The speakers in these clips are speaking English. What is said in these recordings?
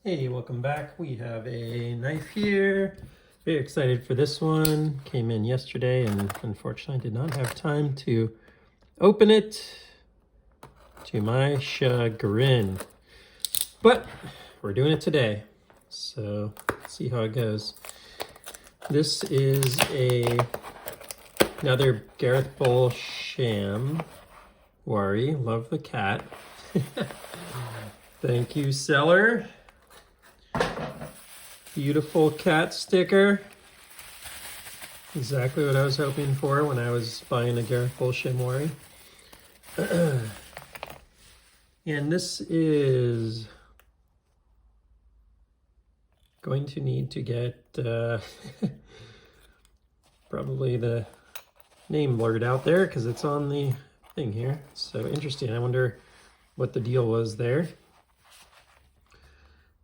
Hey, welcome back. We have a knife here. Very excited for this one. Came in yesterday and unfortunately did not have time to open it, to my chagrin. But we're doing it today. So let's see how it goes. This is another Gareth Bull Shamwari. Love the cat. Thank you, seller. Beautiful cat sticker. Exactly what I was hoping for when I was buying a Gareth Bull Shamwari. And this is going to need to get probably the name blurred out there because it's on the thing here. So interesting. I wonder what the deal was there.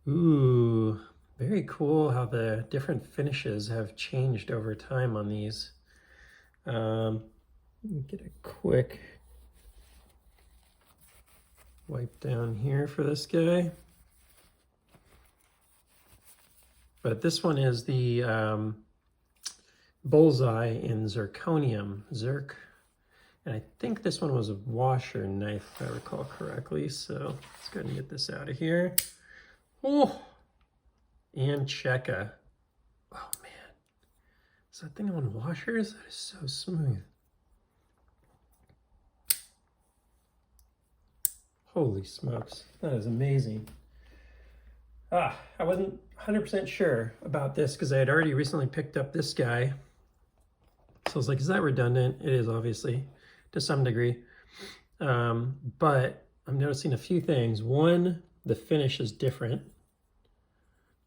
Ooh, very cool how the different finishes have changed over time on these. Let me get a quick wipe down here for this guy. But this one is the Bullseye in zirconium, Zirc. And I think this one was a washer knife, if I recall correctly. So let's go ahead and get this out of here. Oh, and Cheka. Oh man, is that thing on washers? That is so smooth. Holy smokes, that is amazing. I wasn't 100% sure about this because I had already recently picked up this guy. So I was like, is that redundant? It is, obviously, to some degree. But I'm noticing a few things. One, the finish is different.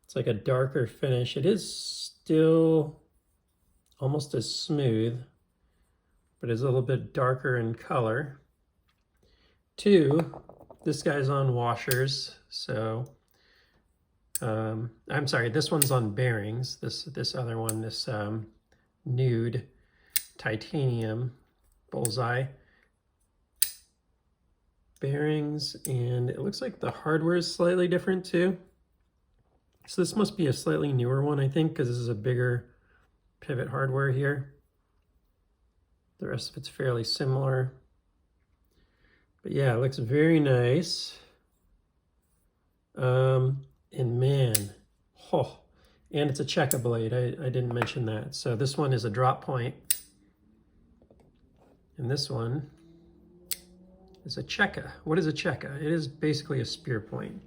It's like a darker finish. It is still almost as smooth, but it's a little bit darker in color. Two, this guy's on washers, so I'm sorry, this one's on bearings. This other one, this nude titanium Bullseye bearings, and it looks like the hardware is slightly different too. So this must be a slightly newer one, I think, because this is a bigger pivot hardware here. The rest of it's fairly similar. But yeah, it looks very nice. And man, and it's a Cheka blade. I didn't mention that. So this one is a drop point. And this one is a Cheka. What is a Cheka? It is basically a spear point.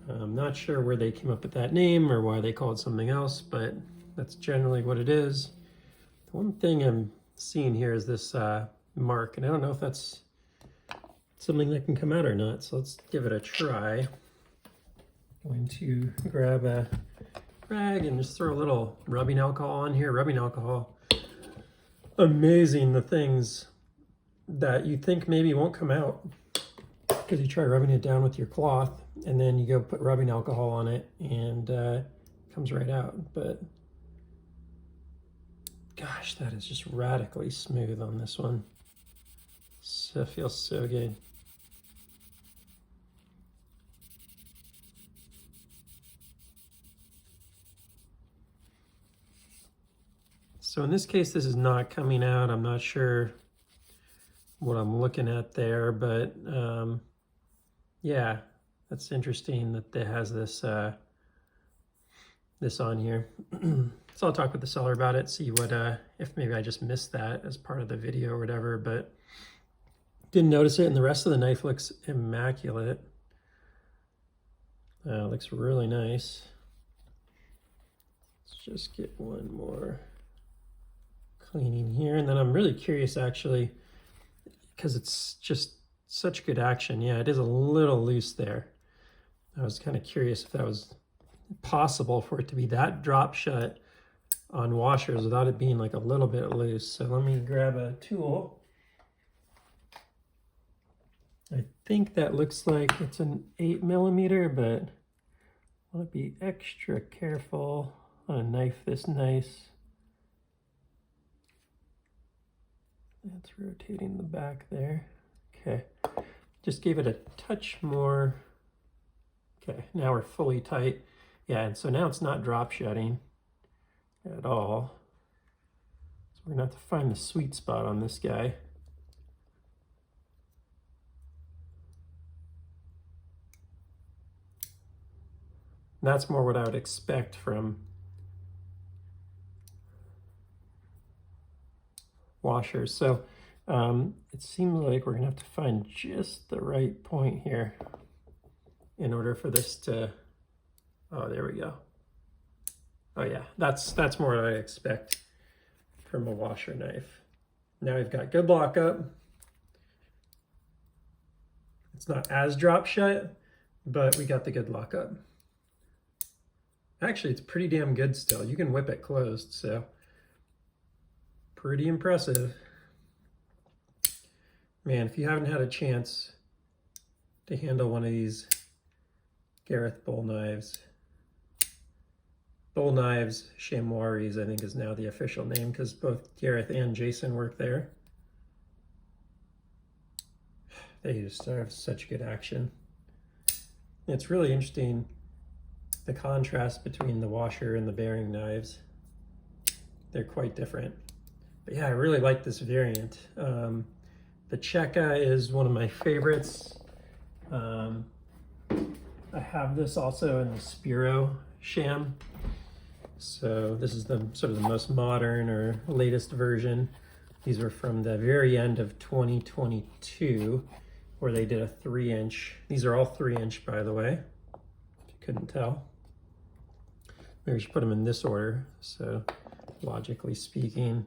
I'm not sure where they came up with that name or why they call it something else, but that's generally what it is. The one thing I'm seeing here is this mark, and I don't know if that's something that can come out or not, so let's give it a try. I'm going to grab a rag and just throw a little rubbing alcohol on here. Rubbing alcohol, amazing, the things that you think maybe won't come out because you try rubbing it down with your cloth and then you go put rubbing alcohol on it and it comes right out. But gosh, that is just radically smooth on this one. So it feels so good. So in this case, this is not coming out. I'm not sure what I'm looking at there, but yeah, that's interesting that it has this this on here. So I'll talk with the seller about it, see what if maybe I just missed that as part of the video or whatever, but didn't notice it. And the rest of the knife looks immaculate. Looks really nice. Let's just get one more cleaning here, and then I'm really curious actually, because it's just such good action. Yeah, it is a little loose there. I was kind of curious if that was possible for it to be that drop shut on washers without it being like a little bit loose. So let me grab a tool. I think that looks like it's an 8mm, but I want to be extra careful on a knife this nice. That's rotating the back there. Okay, just gave it a touch more Okay, now we're fully tight. Yeah, and so now it's not drop shutting at all. So we're gonna have to find the sweet spot on this guy. And that's more what I would expect from washers. So it seems like we're gonna have to find just the right point here in order for this to, oh, there we go. Oh yeah, that's more what I expect from a washer knife. Now we've got good lockup. It's not as drop shut, but we got the good lockup. Actually, it's pretty damn good still. You can whip it closed, so pretty impressive. Man, if you haven't had a chance to handle one of these Gareth Bull knives, Shamwaris, I think is now the official name because both Gareth and Jason work there. They just have such good action. It's really interesting, the contrast between the washer and the bearing knives. They're quite different. But yeah, I really like this variant. The Cheka is one of my favorites. I have this also in the Spiro Sham. So this is the sort of the most modern or latest version. These were from the very end of 2022, where they did a 3-inch. These are all 3-inch, by the way, if you couldn't tell. Maybe we should put them in this order. So logically speaking,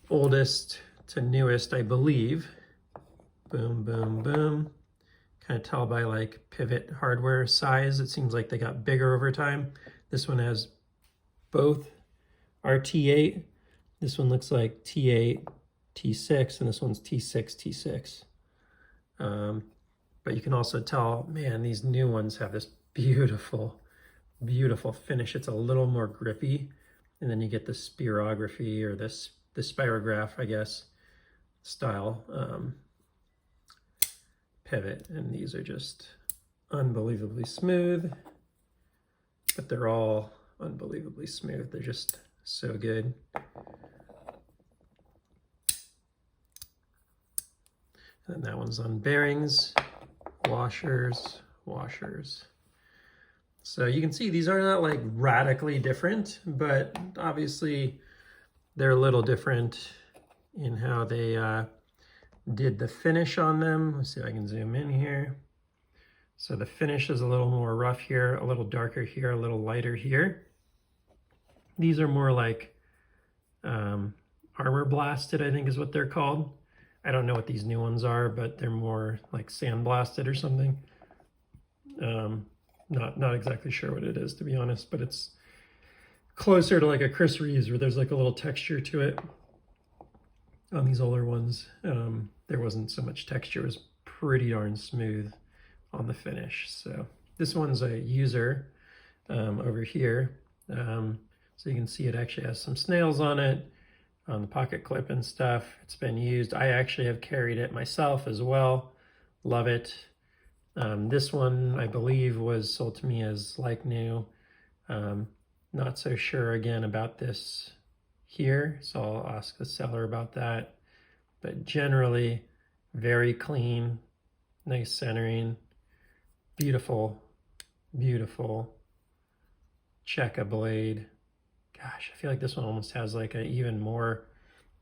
oldest to newest, I believe. Boom, boom, boom. Kind of tell by like pivot hardware size. It seems like they got bigger over time. This one has both are T8. This one looks like T8, T6, and this one's T6, T6. But you can also tell, man, these new ones have this beautiful, beautiful finish. It's a little more grippy, and then you get the spirography or the spirograph, I guess, style pivot. And these are just unbelievably smooth, but they're all unbelievably smooth. They're just so good. And that one's on bearings, washers. So you can see these are not like radically different, but obviously they're a little different in how they did the finish on them. Let's see if I can zoom in here. So the finish is a little more rough here, a little darker here, a little lighter here. These are more like armor blasted, I think is what they're called. I don't know what these new ones are, but they're more like sandblasted or something. Not exactly sure what it is, to be honest, but it's closer to like a Chris Reeves where there's like a little texture to it. On these older ones, there wasn't so much texture. It was pretty darn smooth on the finish. So this one's a user over here. So you can see it actually has some snails on it, on the pocket clip and stuff. It's been used. I actually have carried it myself as well. Love it. This one, I believe, was sold to me as like new. Not so sure again about this here, so I'll ask the seller about that. But generally, very clean, nice centering, beautiful, beautiful Cheka blade. Gosh, I feel like this one almost has like an even more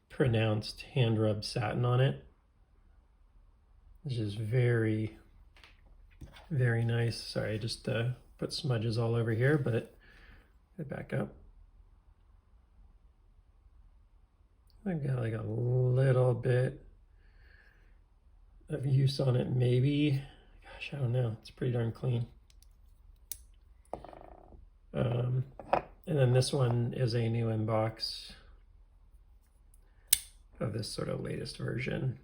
pronounced hand rub satin on it. It's just very, very nice. Sorry, I just put smudges all over here, but get back up. I've got like a little bit of use on it, maybe. Gosh, I don't know. It's pretty darn clean. And then this one is a new inbox of this sort of latest version.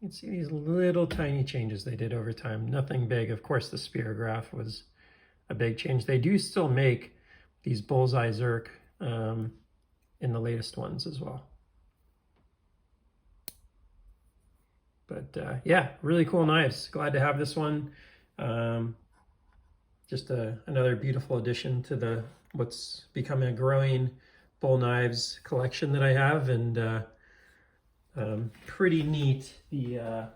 You can see these little tiny changes they did over time. Nothing big. Of course, the spirograph was a big change. They do still make these Bullseye Zirc in the latest ones as well. But yeah, really cool knives. Glad to have this one. just another beautiful addition to what's becoming a growing bull knives collection that I have, and pretty neat the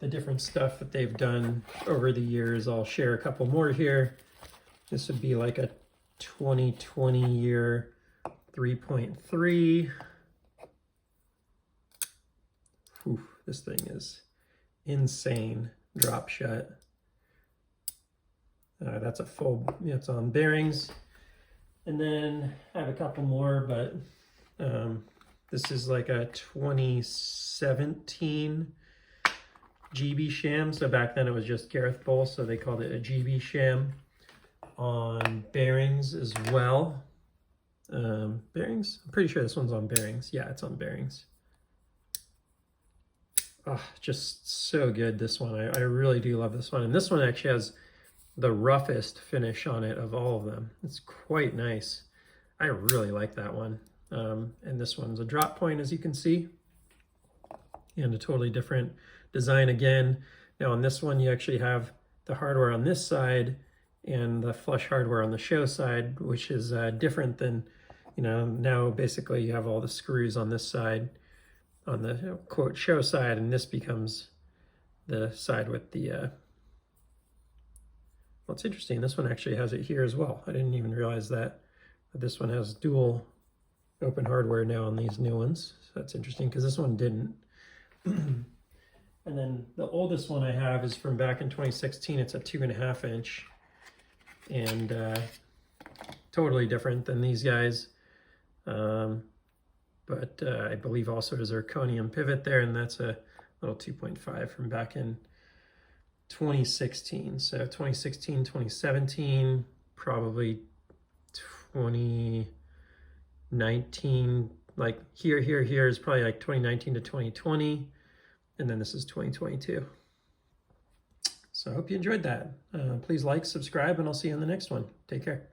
different stuff that they've done over the years. I'll share a couple more here. This would be like a 2020 year 3.3. This thing is insane. Drop shut. That's a full, it's on bearings. And then I have a couple more, but this is like a 2017 GB sham. So back then it was just Gareth Bull, so they called it a GB sham. On bearings as well. Bearings? I'm pretty sure this one's on bearings. Yeah, it's on bearings. Oh, just so good, this one. I really do love this one. And this one actually has the roughest finish on it of all of them. It's quite nice. I really like that one. And this one's a drop point, as you can see, and a totally different design again. Now on this one, you actually have the hardware on this side and the flush hardware on the show side, which is different than, now basically you have all the screws on this side, on the quote show side, and this becomes the side with the, well, it's interesting, this one actually has it here as well. I didn't even realize that. But this one has dual open hardware now on these new ones. So that's interesting because this one didn't. And then the oldest one I have is from back in 2016. It's a 2.5 inch and totally different than these guys. But I believe also a zirconium pivot there, and that's a little 2.5 from back in 2016. So 2016, 2017, probably 2019, like here is probably like 2019 to 2020. And then this is 2022. So I hope you enjoyed that. Please like, subscribe, and I'll see you in the next one. Take care.